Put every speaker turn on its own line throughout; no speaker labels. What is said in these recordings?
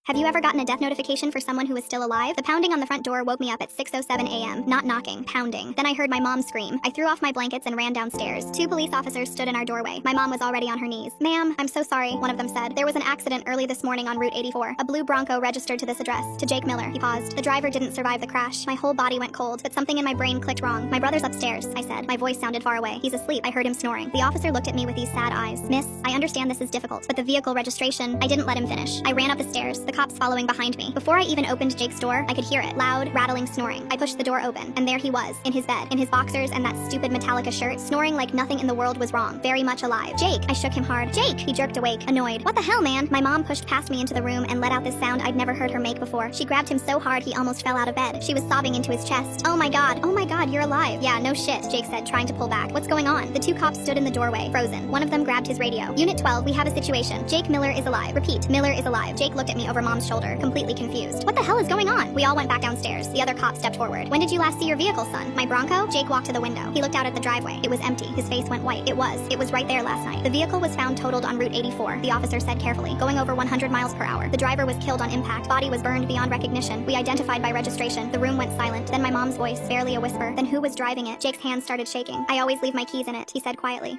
Have you ever gotten a death notification for someone who is still alive? The pounding on the front door woke me up at 6:07 a.m. Not knocking, pounding. Then I heard my mom scream. I threw off my blankets and ran downstairs. Two police officers stood in our doorway. My mom was already on her knees. "Ma'am, I'm so sorry," one of them said. "There was an accident early this morning on Route 84. A blue Bronco registered to this address. To Jake Miller." He paused. "The driver didn't survive the crash." My whole body went cold, but something in my brain clicked wrong. "My brother's upstairs," I said. My voice sounded far away. "He's asleep." I heard him snoring. The officer looked at me with these sad eyes. "Miss, I understand this is difficult, but the vehicle registration..." I didn't let him finish. I ran up the stairs, the cops following behind me. Before I even opened Jake's door, I could hear it. Loud, rattling snoring. I pushed the door open, and there he was, in his bed, in his boxers and that stupid Metallica shirt, snoring like nothing in the world was wrong, very much alive. "Jake!" I shook him hard. "Jake!" He jerked awake, annoyed. "What the hell, man?" My mom pushed past me into the room and let out this sound I'd never heard her make before. She grabbed him so hard he almost fell out of bed. She was sobbing into his chest. Oh my god, you're alive." "Yeah, no shit," Jake said, trying to pull back. "What's going on?" The two cops stood in the doorway, frozen. One of them grabbed his radio. "Unit 12, we have a situation. Jake Miller is alive. Repeat, Miller is alive." Jake looked at me over mom's shoulder, completely confused. "What the hell is going on?" We all went back downstairs. The other cop stepped forward. "When did you last see your vehicle, son?" "My Bronco?" Jake walked to the window. He looked out at the driveway. It was empty. His face went white. It was right there last night. "The vehicle was found totaled on Route 84, the officer said carefully, going over 100 miles per hour. The driver was killed on impact. Body was burned beyond recognition. We identified by registration." The room went silent. Then my mom's voice, barely a whisper. "Then who was driving it?" Jake's hands started shaking. "I always leave my keys in it," he said quietly.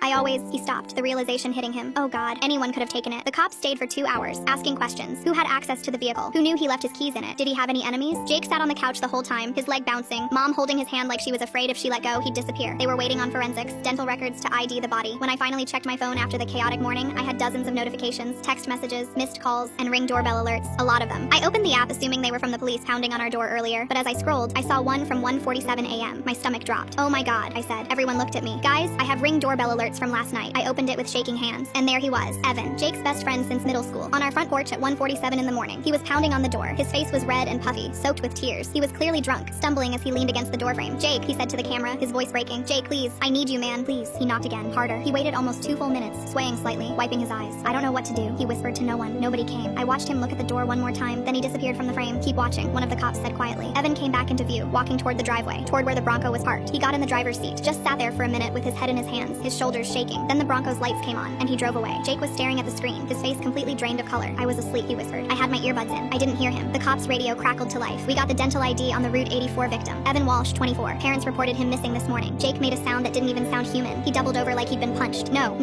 He stopped, the realization hitting him. Oh god, anyone could have taken it. The cops stayed for 2 hours, asking questions. Who had access to the vehicle? Who knew he left his keys in it? Did he have any enemies? Jake sat on the couch the whole time, his leg bouncing, mom holding his hand like she was afraid if she let go, he'd disappear. They were waiting on forensics, dental records to ID the body. When I finally checked my phone after the chaotic morning, I had dozens of notifications, text messages, missed calls, and Ring doorbell alerts, a lot of them. I opened the app assuming they were from the police pounding on our door earlier, but as I scrolled, I saw one from 1:47 a.m. My stomach dropped. "Oh my god," I said. Everyone looked at me. "Guys, I have Ring doorbell alerts from last night." I opened it with shaking hands, and there he was, Evan, Jake's best friend since middle school, on our front porch at 1:47 in the morning. He was pounding on the door. His face was red and puffy, soaked with tears. He was clearly drunk, stumbling as he leaned against the doorframe. "Jake," he said to the camera, his voice breaking. "Jake, please, I need you, man, please." He knocked again, harder. He waited almost 2 full minutes, swaying slightly, wiping his eyes. "I don't know what to do," he whispered to no one. Nobody came. I watched him look at the door one more time, then he disappeared from the frame. "Keep watching," one of the cops said quietly. Evan came back into view, walking toward the driveway, toward where the Bronco was parked. He got in the driver's seat, just sat there for a minute with his head in his hands, his shoulders shaking. Then the Bronco's lights came on, and he drove away. Jake was staring at the screen, his face completely drained of color. "I was asleep," he whispered. I had my earbuds in. I didn't hear him. The cop's radio crackled to life. "We got the dental ID on the Route 84 victim. Evan Walsh, 24. Parents reported him missing this morning." Jake made a sound that didn't even sound human. He doubled over like he'd been punched. No.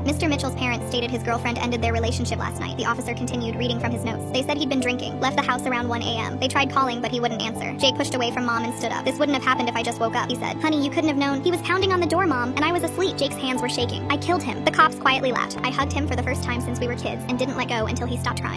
Mr. Mitchell's parents stated his girlfriend ended their relationship last night." The officer continued, reading from his notes. "They said he'd been drinking, left the house around 1 a.m. They tried calling, but he wouldn't answer." Jake pushed away from mom and stood up. "This wouldn't have happened if I just woke up," he said. "Honey, you couldn't have known. He was pounding on the door, Mom, and I was asleep." Jake's hands were shaking. "I killed him." The cops quietly laughed. I hugged him for the first time since we were kids and didn't let go until he stopped crying.